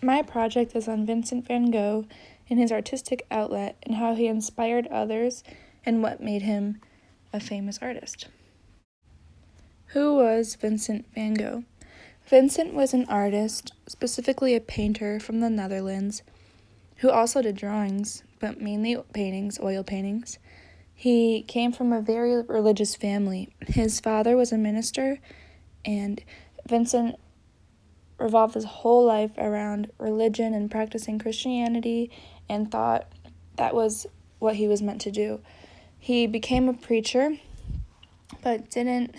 My project is on Vincent van Gogh and his artistic outlet and how he inspired others and what made him a famous artist. Who was Vincent van Gogh? Vincent was an artist, specifically a painter from the Netherlands, who also did drawings, but mainly paintings, oil paintings. He came from a very religious family. His father was a minister, and Vincent revolved his whole life around religion and practicing Christianity and thought that was what he was meant to do. He became a preacher, but didn't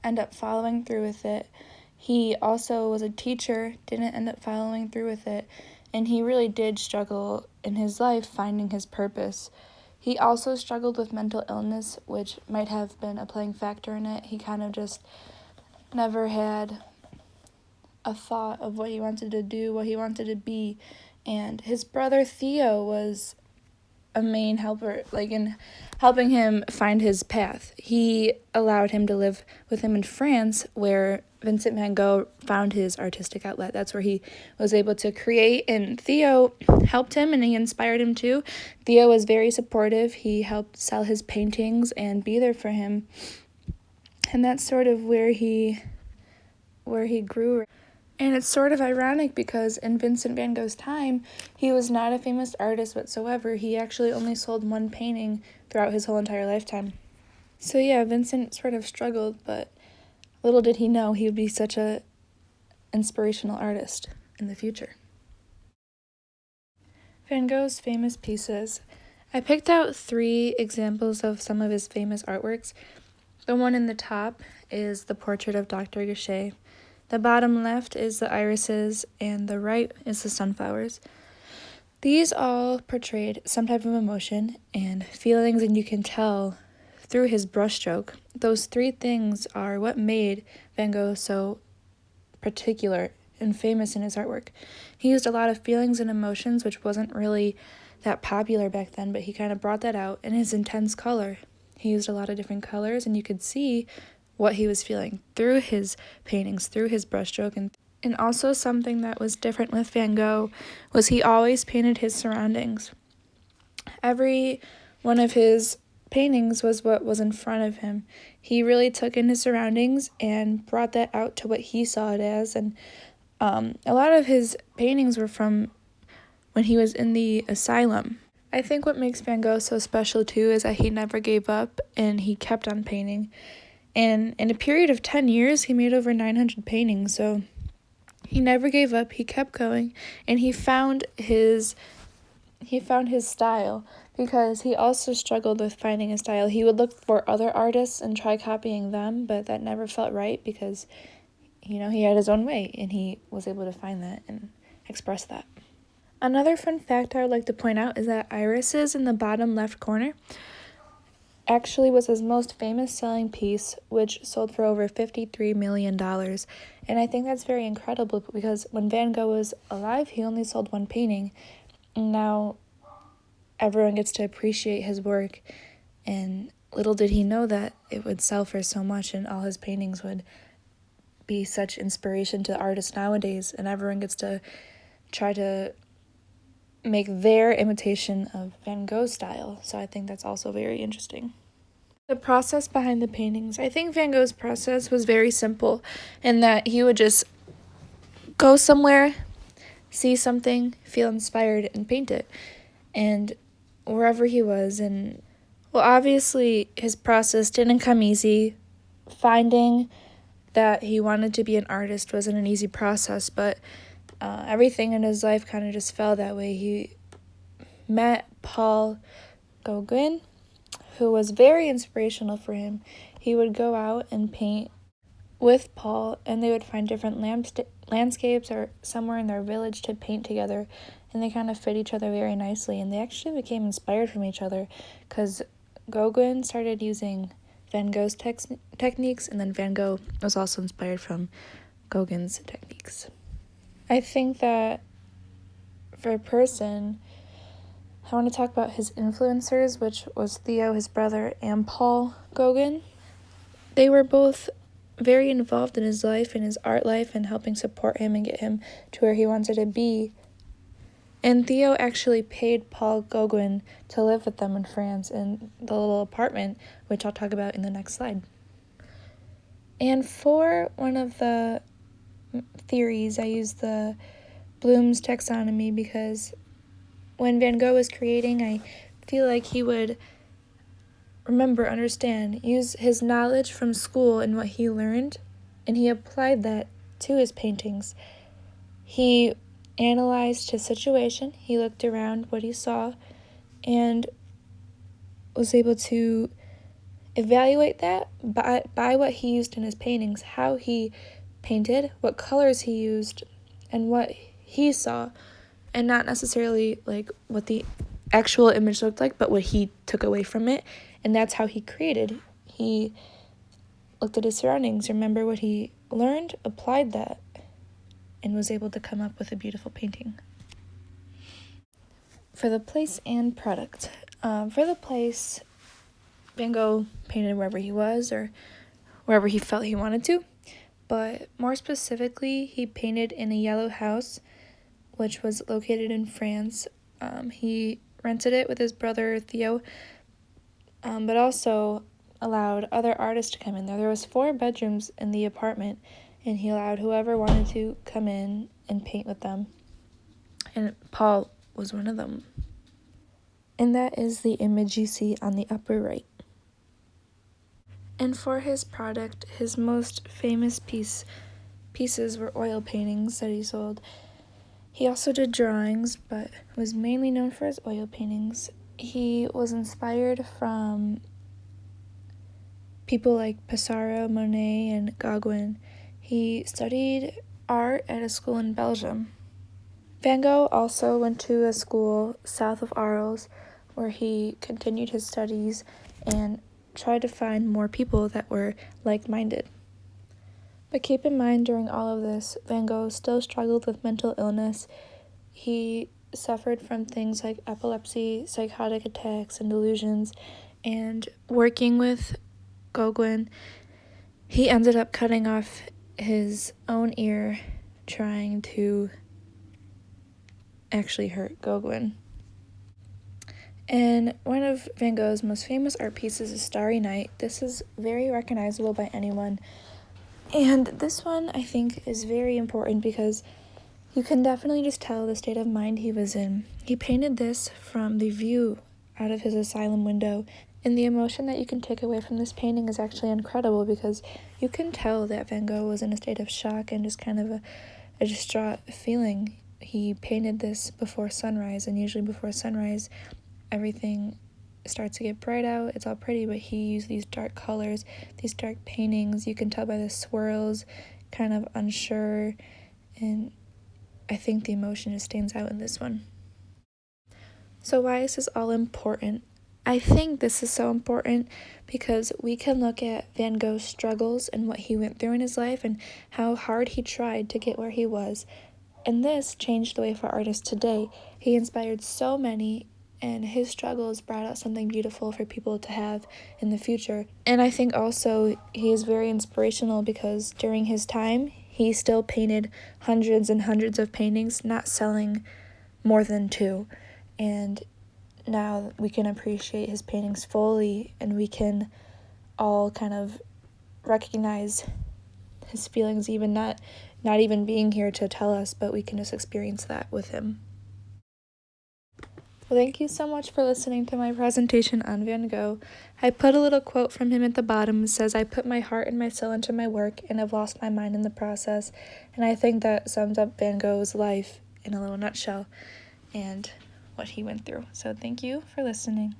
end up following through with it. He also was a teacher, didn't end up following through with it, and he really did struggle in his life finding his purpose. He also struggled with mental illness, which might have been a playing factor in it. He kind of just never had a thought of what he wanted to do, what he wanted to be, and his brother Theo was a main helper, in helping him find his path. He allowed him to live with him in France, where Vincent van Gogh found his artistic outlet. That's where he was able to create, and Theo helped him and he inspired him too. Theo was very supportive. He helped sell his paintings and be there for him, and that's sort of where he grew. And it's sort of ironic because in Vincent van Gogh's time, he was not a famous artist whatsoever. He actually only sold one painting throughout his whole entire lifetime. So yeah, Vincent sort of struggled, but little did he know he would be such a inspirational artist in the future. Van Gogh's famous pieces. I picked out 3 examples of some of his famous artworks. The one in the top is the portrait of Dr. Gogh. The bottom left is the irises, and the right is the sunflowers. These all portrayed some type of emotion and feelings, and you can tell through his brushstroke. Those 3 things are what made Van Gogh so particular and famous in his artwork. He used a lot of feelings and emotions, which wasn't really that popular back then, but he kind of brought that out in his intense color. He used a lot of different colors, and you could see what he was feeling through his paintings, through his brushstroke. And also something that was different with Van Gogh was he always painted his surroundings. Every one of his paintings was what was in front of him. He really took in his surroundings and brought that out to what he saw it as. And a lot of his paintings were from when he was in the asylum. I think what makes Van Gogh so special too is that he never gave up and he kept on painting. And in a period of 10 years, he made over 900 paintings, so he never gave up, he kept going, and he found his style, because he also struggled with finding a style. He would look for other artists and try copying them, but that never felt right because, he had his own way, and he was able to find that and express that. Another fun fact I would like to point out is that irises in the bottom left corner actually was his most famous selling piece, which sold for over $53 million. And I think that's very incredible because when Van Gogh was alive, he only sold one painting. And now everyone gets to appreciate his work. And little did he know that it would sell for so much and all his paintings would be such inspiration to artists nowadays. And everyone gets to try to make their imitation of Van Gogh's style. So I think that's also very interesting. The process behind the paintings. I think Van Gogh's process was very simple in that he would just go somewhere, see something, feel inspired, and paint it. And wherever he was. And well, obviously his process didn't come easy. Finding that he wanted to be an artist wasn't an easy process, but everything in his life kind of just fell that way. He met Paul Gauguin, who was very inspirational for him. He would go out and paint with Paul, and they would find different landscapes or somewhere in their village to paint together, and they kind of fit each other very nicely, and they actually became inspired from each other because Gauguin started using Van Gogh's techniques, and then Van Gogh was also inspired from Gauguin's techniques. I think that for a person, I want to talk about his influencers, which was Theo, his brother, and Paul Gauguin. They were both very involved in his life and his art life and helping support him and get him to where he wanted to be. And Theo actually paid Paul Gauguin to live with them in France in the little apartment, which I'll talk about in the next slide. And for one of the theories, I used the Bloom's taxonomy because when Van Gogh was creating, I feel like he would understand, use his knowledge from school and what he learned, and he applied that to his paintings. He analyzed his situation, he looked around what he saw, and was able to evaluate that by what he used in his paintings, how he painted, what colors he used, and what he saw, and not necessarily like what the actual image looked like, but what he took away from it. And that's how he created. He looked at his surroundings, remember what he learned, applied that, and was able to come up with a beautiful painting. For the place and product. For the place, Van Gogh painted wherever he was or wherever he felt he wanted to. But more specifically, he painted in a yellow house, which was located in France. He rented it with his brother Theo, but also allowed other artists to come in there. There was 4 bedrooms in the apartment, and he allowed whoever wanted to come in and paint with them. And Paul was one of them. And that is the image you see on the upper right. And for his product, his most famous pieces were oil paintings that he sold. He also did drawings, but was mainly known for his oil paintings. He was inspired from people like Pissarro, Monet, and Gauguin. He studied art at a school in Belgium. Van Gogh also went to a school south of Arles where he continued his studies and tried to find more people that were like-minded. But keep in mind, during all of this, Van Gogh still struggled with mental illness. He suffered from things like epilepsy, psychotic attacks, and delusions. And working with Gauguin, he ended up cutting off his own ear trying to actually hurt Gauguin. And one of Van Gogh's most famous art pieces is Starry Night. This is very recognizable by anyone. And this one, I think, is very important because you can definitely just tell the state of mind he was in. He painted this from the view out of his asylum window, and the emotion that you can take away from this painting is actually incredible because you can tell that Van Gogh was in a state of shock and just kind of a distraught feeling. He painted this before sunrise, and usually before sunrise, everything starts to get bright out. It's all pretty, but he used these dark colors, these dark paintings. You can tell by the swirls, kind of unsure, and I think the emotion just stands out in this one. So why is this all important? I think this is so important because we can look at Van Gogh's struggles and what he went through in his life and how hard he tried to get where he was. And this changed the way for artists today. He inspired so many, and his struggles brought out something beautiful for people to have in the future. And I think also he is very inspirational because during his time, he still painted hundreds and hundreds of paintings, not selling more than 2. And now we can appreciate his paintings fully, and we can all kind of recognize his feelings, even not even being here to tell us, but we can just experience that with him. Well, thank you so much for listening to my presentation on Van Gogh. I put a little quote from him at the bottom. It says, "I put my heart and my soul into my work and have lost my mind in the process." And I think that sums up Van Gogh's life in a little nutshell and what he went through. So thank you for listening.